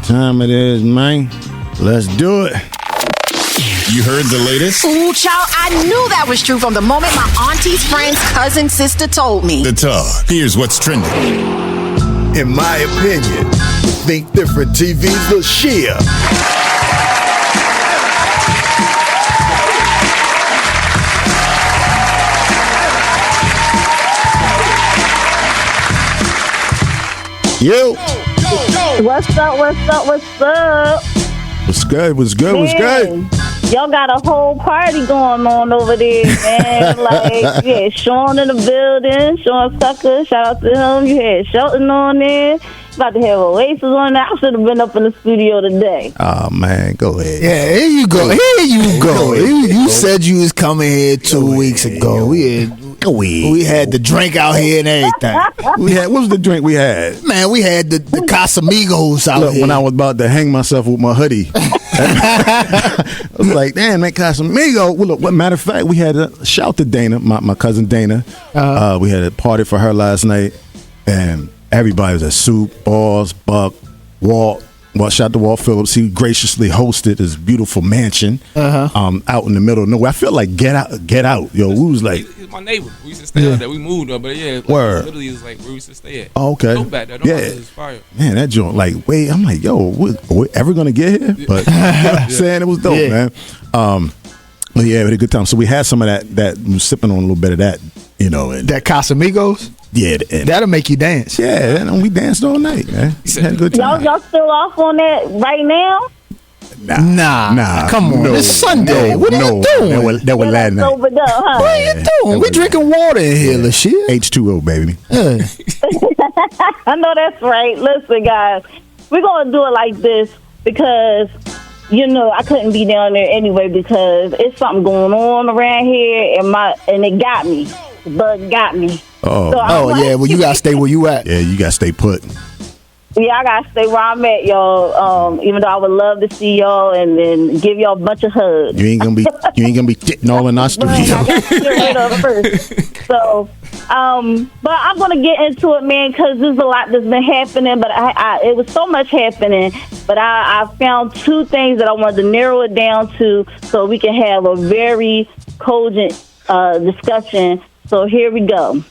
time it is, man. Let's do it. You heard the latest? Ooh, child, I knew that was true from the moment my auntie's friend's cousin sister told me. The talk. Here's what's trending. In my opinion, Think Different TV's Lashia. Yo. What's up? What's good? Man, y'all got a whole party going on over there, man. Like, yeah, Sean in the building. Sean Tucker, shout out to him. You had Shelton on there. About to have Oasis on there. I should have been up in the studio today. Oh, man, go ahead. Yeah, here you go. You said you was coming here 2 weeks ago. We had the drink out here and everything. What was the drink we had? Man, we had the Casamigos out here. When I was about to hang myself with my hoodie. I was like, damn, that Casamigo. Well, look, matter of fact, we had a shout to Dana, my cousin Dana. We had a party for her last night, and everybody was at Soup, Balls, Buck, Walt. Well, shout out to Walt Phillips. He graciously hosted his beautiful mansion out in the middle of nowhere. I feel like get out. Yo, we was like, it's my neighbor. We used to stay out there. We moved up, but yeah, word. Literally is like where we used to stay at. Oh, okay. So back there. It's fire. Man, that joint, like, wait, I'm like, yo, are we ever gonna get here? But you know what I'm saying, it was dope, man. But yeah, we had a good time. So we had some of that was sipping on a little bit of that, you know, and that Casamigos. Yeah, that'll make you dance. Yeah, and we danced all night, man. We had a good time. Y'all still off on that right now? Nah. Come on, it's Sunday. What are you doing? That was last night. Sobered up, huh? What are you doing? We drinking water in here, Lashia. H2O, baby. I know that's right. Listen, guys, we're gonna do it like this because I couldn't be down there anyway because it's something going on around here, and it got me. The bug got me. Well, you gotta stay where you at. Yeah, you gotta stay put. Yeah, I gotta stay where I'm at, y'all. Even though I would love to see y'all and then give y'all a bunch of hugs. You ain't gonna be getting all in our studio. I got to get rid of first. So, but I'm gonna get into it, man, because there's a lot that's been happening. But it was so much happening. But I found two things that I wanted to narrow it down to, so we can have a very cogent discussion. So here we go.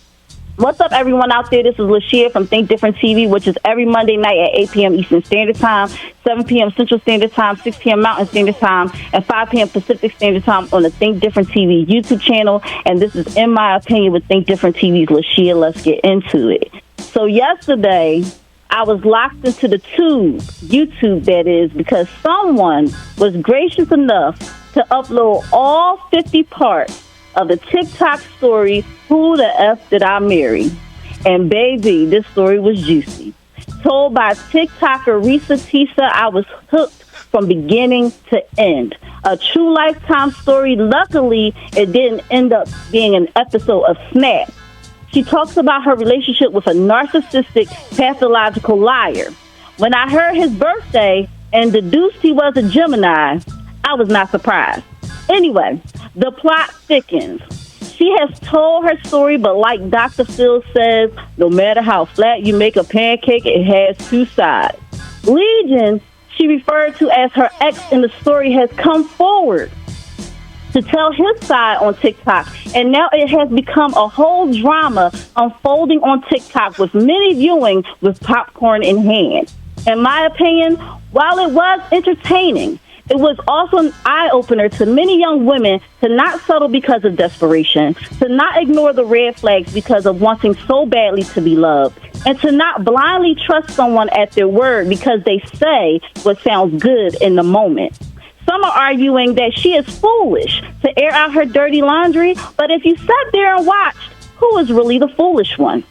What's up, everyone out there? This is Lashia from Think Different TV, which is every Monday night at 8 p.m. Eastern Standard Time, 7 p.m. Central Standard Time, 6 p.m. Mountain Standard Time, and 5 p.m. Pacific Standard Time on the Think Different TV YouTube channel. And this is, in my opinion, with Think Different TV's Lashia. Let's get into it. So yesterday, I was locked into the YouTube that is, because someone was gracious enough to upload all 50 parts of the TikTok story, Who the F Did I Marry? And baby, this story was juicy. Told by TikToker Risa Tisa, I was hooked from beginning to end. A true lifetime story. Luckily, it didn't end up being an episode of Snap. She talks about her relationship with a narcissistic, pathological liar. When I heard his birthday and deduced he was a Gemini, I was not surprised. Anyway, the plot thickens. She has told her story, but like Dr. Phil says, no matter how flat you make a pancake, it has two sides. Legion, she referred to as her ex in the story, has come forward to tell his side on TikTok, and now it has become a whole drama unfolding on TikTok with many viewing with popcorn in hand. In my opinion, while it was entertaining, it was also an eye-opener to many young women to not settle because of desperation, to not ignore the red flags because of wanting so badly to be loved, and to not blindly trust someone at their word because they say what sounds good in the moment. Some are arguing that she is foolish to air out her dirty laundry, but if you sat there and watched, who is really the foolish one?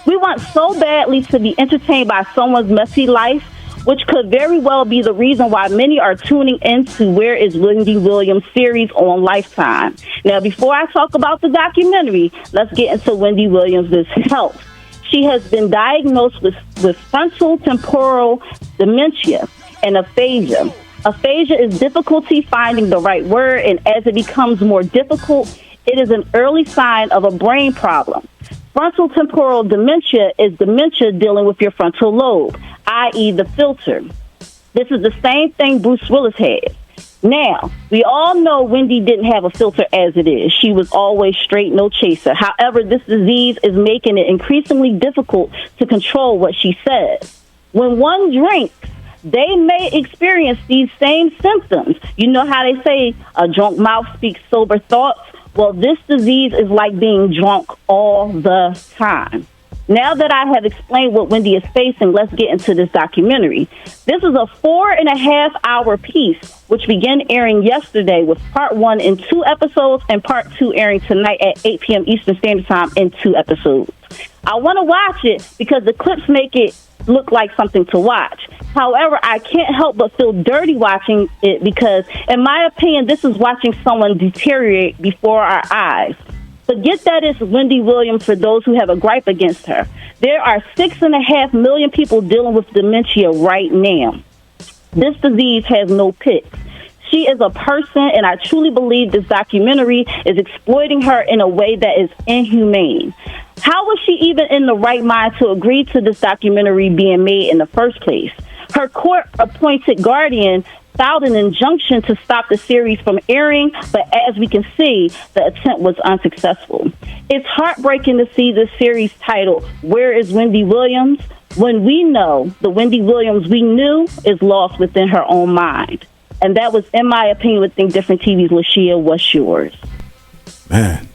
We want so badly to be entertained by someone's messy life, which could very well be the reason why many are tuning into Where is Wendy Williams series on Lifetime. Now, before I talk about the documentary, let's get into Wendy Williams' health. She has been diagnosed with frontal temporal dementia and aphasia. Aphasia is difficulty finding the right word, and as it becomes more difficult, it is an early sign of a brain problem. Frontal temporal dementia is dementia dealing with your frontal lobe, i.e. the filter. This is the same thing Bruce Willis had. Now, we all know Wendy didn't have a filter as it is. She was always straight, no chaser. However, this disease is making it increasingly difficult to control what she says. When one drinks, they may experience these same symptoms. You know how they say a drunk mouth speaks sober thoughts? Well, this disease is like being drunk all the time. Now that I have explained what Wendy is facing, let's get into this documentary. This is a 4.5-hour piece, which began airing yesterday with part 1 in 2 episodes and part 2 airing tonight at 8 p.m. Eastern Standard Time in 2 episodes. I want to watch it because the clips make it look like something to watch. However, I can't help but feel dirty watching it because, in my opinion, this is watching someone deteriorate before our eyes. Forget that it's Wendy Williams for those who have a gripe against her. There are 6.5 million people dealing with dementia right now. This disease has no picks. She is a person, and I truly believe this documentary is exploiting her in a way that is inhumane. How was she even in the right mind to agree to this documentary being made in the first place? Her court-appointed guardian filed an injunction to stop the series from airing, but as we can see, the attempt was unsuccessful. It's heartbreaking to see this series titled, Where is Wendy Williams? When we know the Wendy Williams we knew is lost within her own mind. And that was, in my opinion, with Think Different TV's Lashia. What's yours? Man,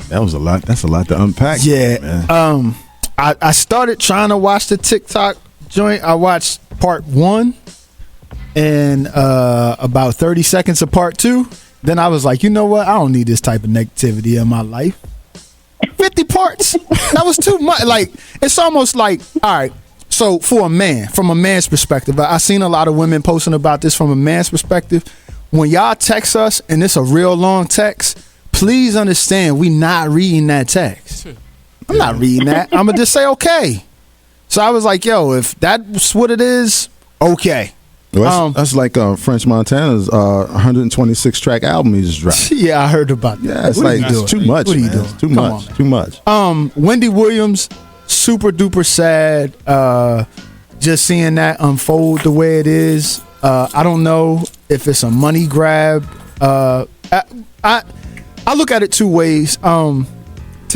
that was a lot. That's a lot to unpack. Yeah. Man. I started trying to watch the TikTok joint. I watched part 1 and about 30 seconds of part 2. Then I was like, you know what? I don't need this type of negativity in my life. 50 parts. That was too much. Like, it's almost like, all right. So for a man, from a man's perspective, I've seen a lot of women posting about this from a man's perspective. When y'all text us and it's a real long text, please understand we not reading that text. I'm not reading that. I'm going to just say, okay. So I was like, yo, if that's what it is, okay. Well, that's like French Montana's 126 track album he just dropped. Yeah, I heard about that. Yeah, it's like it's too much. What are you man. doing? It's too Come much. on, too much. Wendy Williams, super duper sad. Just seeing that unfold the way it is. I don't know if it's a money grab. I look at it 2 ways. To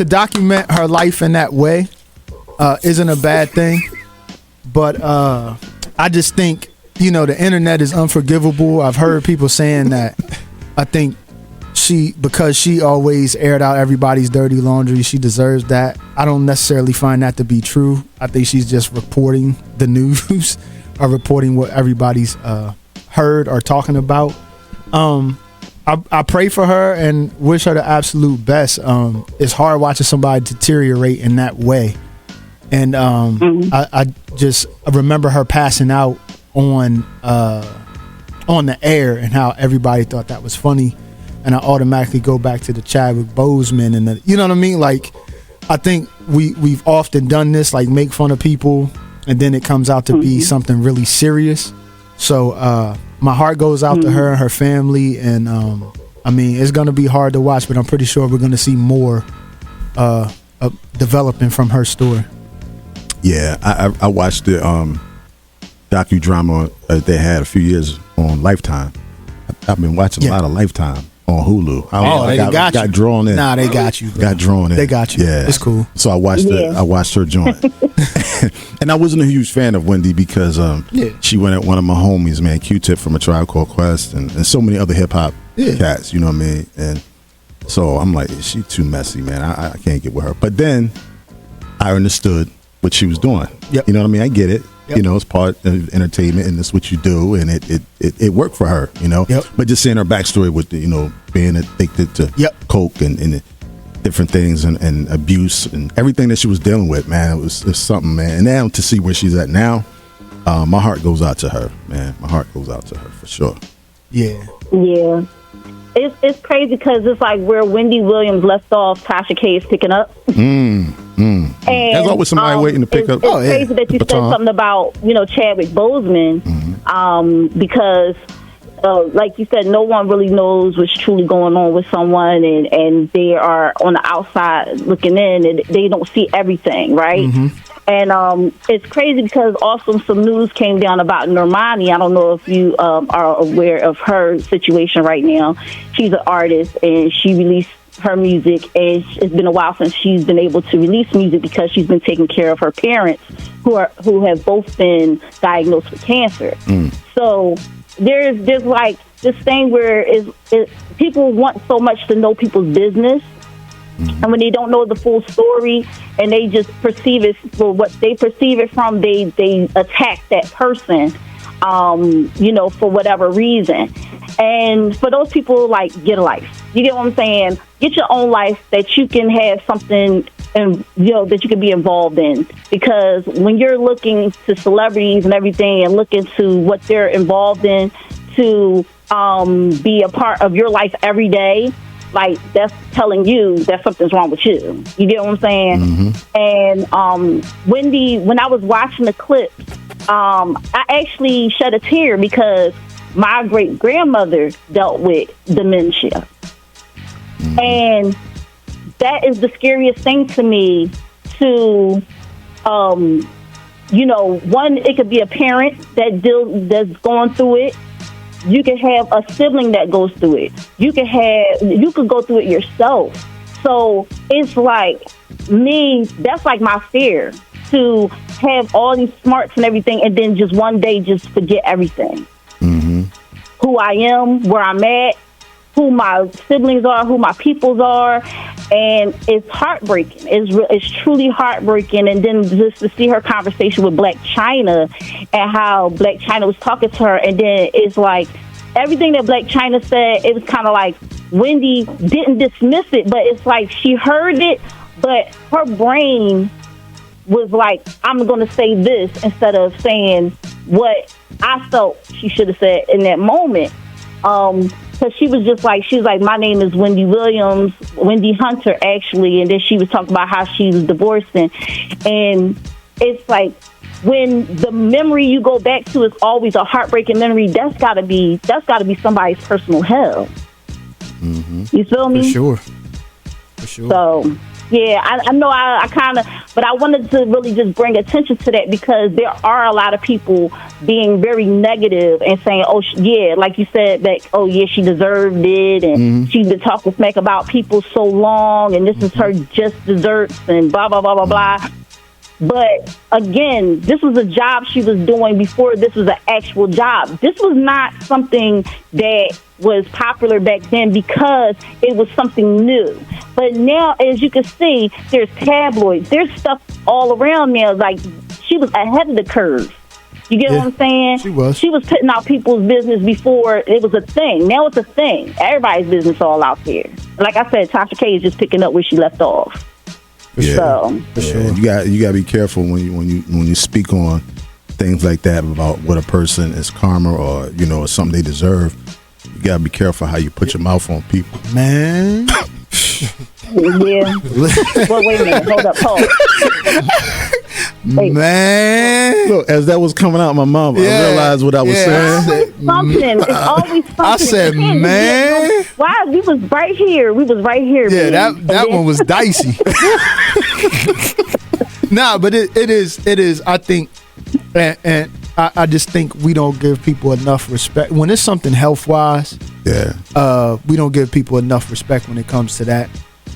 document her life in that way isn't a bad thing, but I just think, you know, the internet is unforgivable. I've heard people saying that. I think because she always aired out everybody's dirty laundry, she deserves that. I don't necessarily find that to be true. I think she's just reporting the news or reporting what everybody's heard or talking about. I pray for her and wish her the absolute best. It's hard watching somebody deteriorate in that way. And I remember her passing out on the air and how everybody thought that was funny. And I automatically go back to the Chadwick Boseman and you know what I mean? Like, I think we've often done this, like make fun of people and then it comes out to be something really serious. So my heart goes out to her and her family. And I mean, it's going to be hard to watch, but I'm pretty sure we're going to see more developing from her story. Yeah, I watched the docudrama they had a few years on Lifetime. I've been watching a lot of Lifetime on Hulu. They got drawn in. Nah, they got you. Bro. Got drawn in. They got you. Yeah, it's cool. So I watched I watched her joint, and I wasn't a huge fan of Wendy because she went at one of my homies, man, Q-Tip from A Tribe Called Quest, and so many other hip hop cats. You know what I mean? And so I'm like, she too messy, man. I can't get with her. But then I understood what she was doing. Yep. You know what I mean? I get it. Yep. You know, it's part of entertainment, and it's what you do, and it worked for her. You know, but just seeing her backstory with being addicted to coke and different things and abuse and everything that she was dealing with, man, it was something, man. And now to see where she's at now, my heart goes out to her, man. My heart goes out to her for sure. Yeah. It's crazy because it's like where Wendy Williams left off, Tasha K is picking up. And there's always somebody waiting to pick up. It's crazy that you said something about Chadwick Boseman, because like you said, no one really knows what's truly going on with someone, and they are on the outside looking in, and they don't see everything, right? And it's crazy because also some news came down about Normani. I don't know if you are aware of her situation right now. She's an artist, and she released her music, and it's been a while since she's been able to release music because she's been taking care of her parents who have both been diagnosed with cancer. So there's like this thing where people want so much to know people's business, and when they don't know the full story and they just perceive it for what they perceive it from, they attack that person, for whatever reason. And for those people, like, get a life. You get what I'm saying? Get your own life that you can have something and that you can be involved in. Because when you're looking to celebrities and everything and looking to what they're involved in to be a part of your life every day, like, that's telling you that something's wrong with you. You get what I'm saying? And Wendy, when I was watching the clip, I actually shed a tear because my great-grandmother dealt with dementia. And that is the scariest thing to me to, one, it could be a parent that's going through it. You could have a sibling that goes through it. You could go through it yourself. So it's like that's like my fear, to have all these smarts and everything and then just one day just forget everything. Who I am, where I'm at, who my siblings are, who my peoples are, and it's heartbreaking. It's truly heartbreaking. And then just to see her conversation with Black China and how Black China was talking to her, and then it's like everything that Black China said, it was kind of like Wendy didn't dismiss it, but it's like she heard it, but her brain was like, I'm going to say this instead of saying what I felt she should have said in that moment. Because she was like, my name is Wendy Williams, Wendy Hunter, actually. And then she was talking about how she was divorcing. And it's like, when the memory you go back to is always a heartbreaking memory, that's gotta be somebody's personal hell. You feel me? For sure. So, yeah, I know I kind of, but I wanted to really just bring attention to that because there are a lot of people being very negative and saying, like you said, that, she deserved it, and she's been talking smack about people so long, and this is her just desserts, and blah, blah, blah, blah, blah. But again, this was a job she was doing before this was an actual job. This was not something that was popular back then because it was something new. But now, as you can see, there's tabloids. There's stuff all around now. Like, she was ahead of the curve. You get what I'm saying? She was. She was putting out people's business before it was a thing. Now it's a thing. Everybody's business all out there. Like I said, Tasha K is just picking up where she left off. So, for sure. You got to be careful when you speak on things like that about what a person is karma or or something they deserve. You got to be careful how you put your mouth on people, man. Yeah. Well, wait a minute. Hold up. Man. Look, as that was coming out, my mom, I realized what I was saying. It's always something. I said, man. Why? We was right here. Yeah, man. that one was dicey. Nah, but it is. I think, and I just think we don't give people enough respect when it's something health wise. Yeah. We don't give people enough respect when it comes to that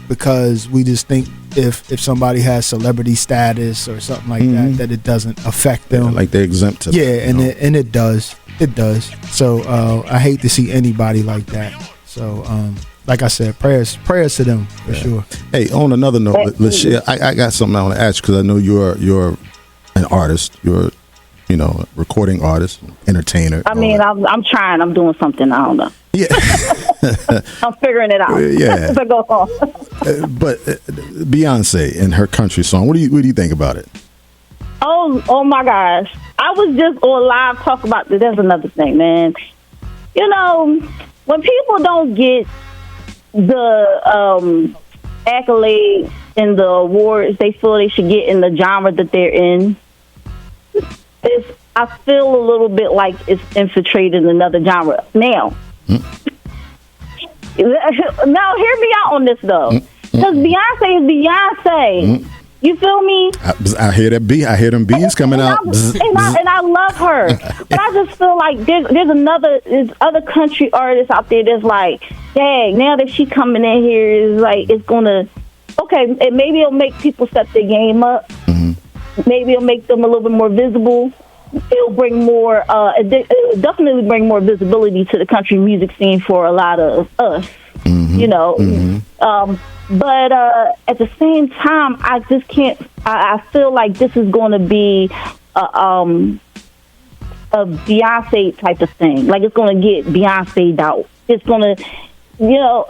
because we just think if somebody has celebrity status or something like that it doesn't affect them. Like they're exempt to that. And it does. It does. So I hate to see anybody like that. So like I said, prayers to them for sure. Hey, on another note, Lashia, I got something I want to ask because I know you're an artist. You're a recording artist, entertainer. I mean, I'm trying. I'm doing something. I don't know. Yeah. I'm figuring it out. Yeah. So go on. But Beyonce and her country song, what do you think about it? Oh my gosh. I was just on live talk about this. That's another thing, man. When people don't get the accolades and the awards they feel they should get in the genre that they're in, I feel a little bit like it's infiltrated another genre. Now, hear me out on this, though. Because Beyonce is Beyonce. You feel me? I hear that beat. I hear them beats coming out. And I love her, but I just feel like there's other country artists out there that's like, dang, now that she coming in here is like it's gonna, okay, and maybe it'll make people step their game up. Mm-hmm. Maybe it'll make them a little bit more visible. It'll bring more, it'll definitely bring more visibility to the country music scene for a lot of us. Mm-hmm. You know. Mm-hmm. But at the same time, I just can't. I feel like this is going to be a Beyonce type of thing. Like it's going to get Beyonce'd out. It's going to, you know.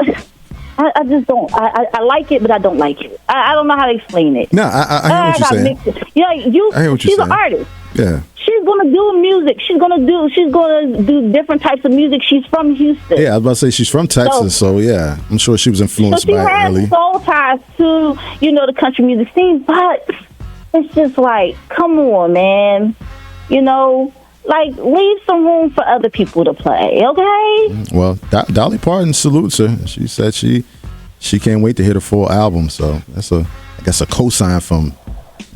I just don't. I like it, but I don't like it. I don't know how to explain it. No, I hear what you're saying. Yeah, I hear what you're she's saying. an artist. Yeah. She's gonna do music. She's gonna do different types of music. She's from Houston. Yeah, I was about to say she's from Texas, so yeah, I'm sure she was influenced by it early. She has soul ties to, you know, the country music scene, but it's just like, come on, man. You know, like leave some room for other people to play, okay? Well, Dolly Parton salutes her. She said she can't wait to hear the full album, so that's I guess a cosign from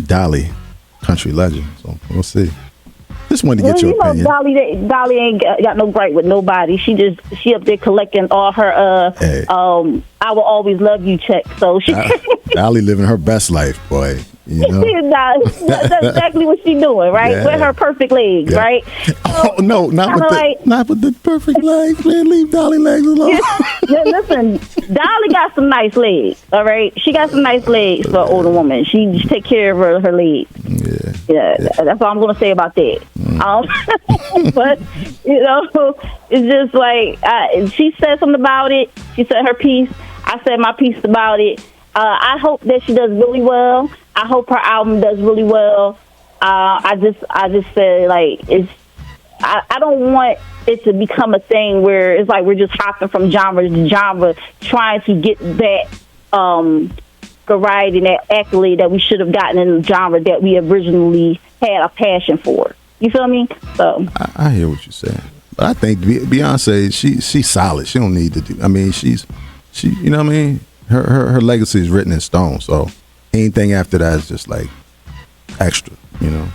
Dolly, country legend. So we'll see. Just wanted to get your opinion. Dolly ain't got no gripe with nobody. She up there collecting all her I will always love you check. So she Dolly living her best life, boy. You know? That's exactly what she's doing, right? Yeah. With her perfect legs, right? Oh no, not with the perfect legs, man. Leave Dolly legs alone. Listen, Dolly got some nice legs, all right? She got some nice legs for an older woman. She take care of her legs. Yeah, that's all I'm going to say about that. But, you know, it's just like, she said something about it. She said her piece. I said my piece about it. I hope that she does really well. I hope her album does really well. I just said, like, I don't want it to become a thing where it's like we're just hopping from genre to genre trying to get that variety and that accolade that we should have gotten in the genre that we originally had a passion for. You feel me? So I hear what you're saying, but I think Beyonce, she's solid. She don't need to do. I mean, she you know what I mean. Her legacy is written in stone. So anything after that is just like extra, you know.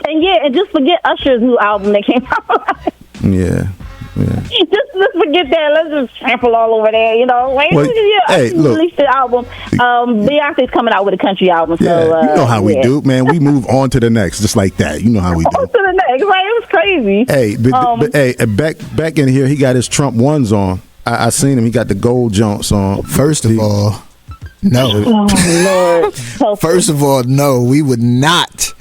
And just forget Usher's new album that came out. Yeah. Just forget that. Let's just trample all over there, you know. Hey, look. Released the album. Beyonce's coming out with a country album. Yeah, so, you know how we do, man. We move on to the next, just like that. You know how we do. On to the next, right? It was crazy. Hey, but hey, back in here, he got his Trump ones on. I seen him. He got the gold jumps on. First of all, no. Oh, Lord. First of all, no, we would not.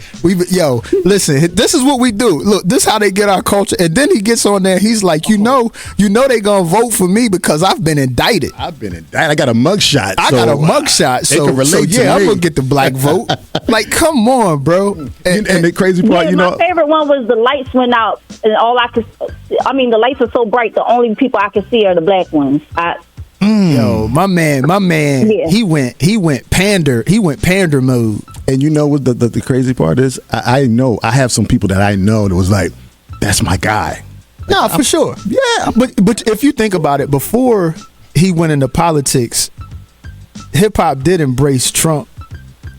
Yo, listen, this is what we do. Look, this is how they get our culture. And then he gets on there. He's like, you know, they gonna vote for me because I've been indicted. I got a mugshot. I got a mugshot. So I'm gonna get the black vote. Like, come on, bro. And the crazy part, you know, my favorite one was the lights went out, and the lights are so bright. The only people I can see are the black ones. Yo, my man, yeah. he went pander mode. And you know what the crazy part is? I know I have some people that I know that was like, that's my guy. No, for sure. Yeah, but if you think about it, before he went into politics, hip hop did embrace Trump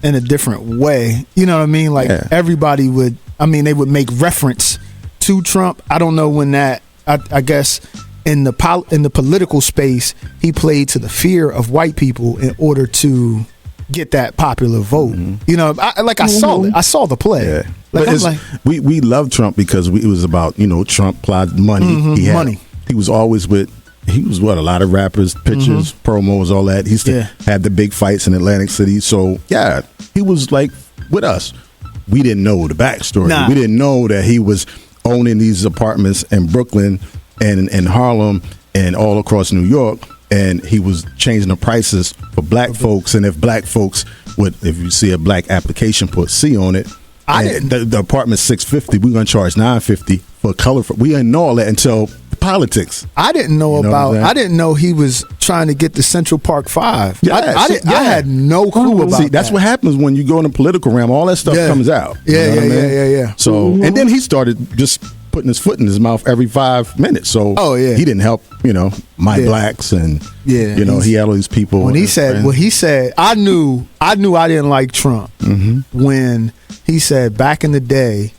in a different way. You know what I mean? Like everybody they would make reference to Trump. I don't know when that. I guess. In the political space, he played to the fear of white people in order to get that popular vote. Mm-hmm. You know, I saw it. I saw the play. Yeah. We love Trump because it was about, you know, Trump plotted money. Mm-hmm. Money. He was always a lot of rappers, pictures, promos, all that. He used to have the big fights in Atlantic City. So yeah, he was like with us. We didn't know the backstory. Nah. We didn't know that he was owning these apartments in Brooklyn and in Harlem and all across New York, and he was changing the prices for black folks. And if black folks if you see a black application, put C on it. The apartment's $650. We're gonna charge $950 for color. We didn't know all that until politics. I didn't know I didn't know he was trying to get the Central Park 5. I had no clue about. See, that's what happens when you go in the political realm. All that stuff comes out. Yeah. So, and then he started just putting his foot in his mouth every 5 minutes. So he didn't help, my blacks and he had all these people. When he said, I knew I didn't like Trump when he said back in the day,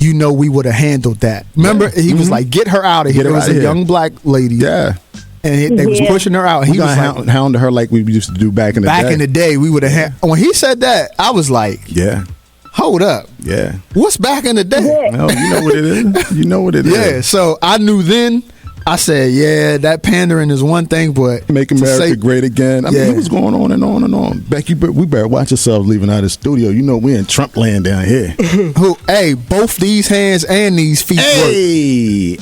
we would have handled that. Remember, he was like, "Get her out of here." It was a young black lady. Yeah. And they was pushing her out. He was like, hounding her like we used to do back in the day. Back in the day, we would have. When he said that, I was like, "Yeah, hold up, yeah, what's back in the day?" No, you know what it is. You know what it is. Yeah. So I knew then. I said, "Yeah, that pandering is one thing, but make America great again." I mean, it was going on and on and on. Becky, we better watch ourselves leaving out of the studio. We in Trump land down here. Hey, both these hands and these feet. Hey,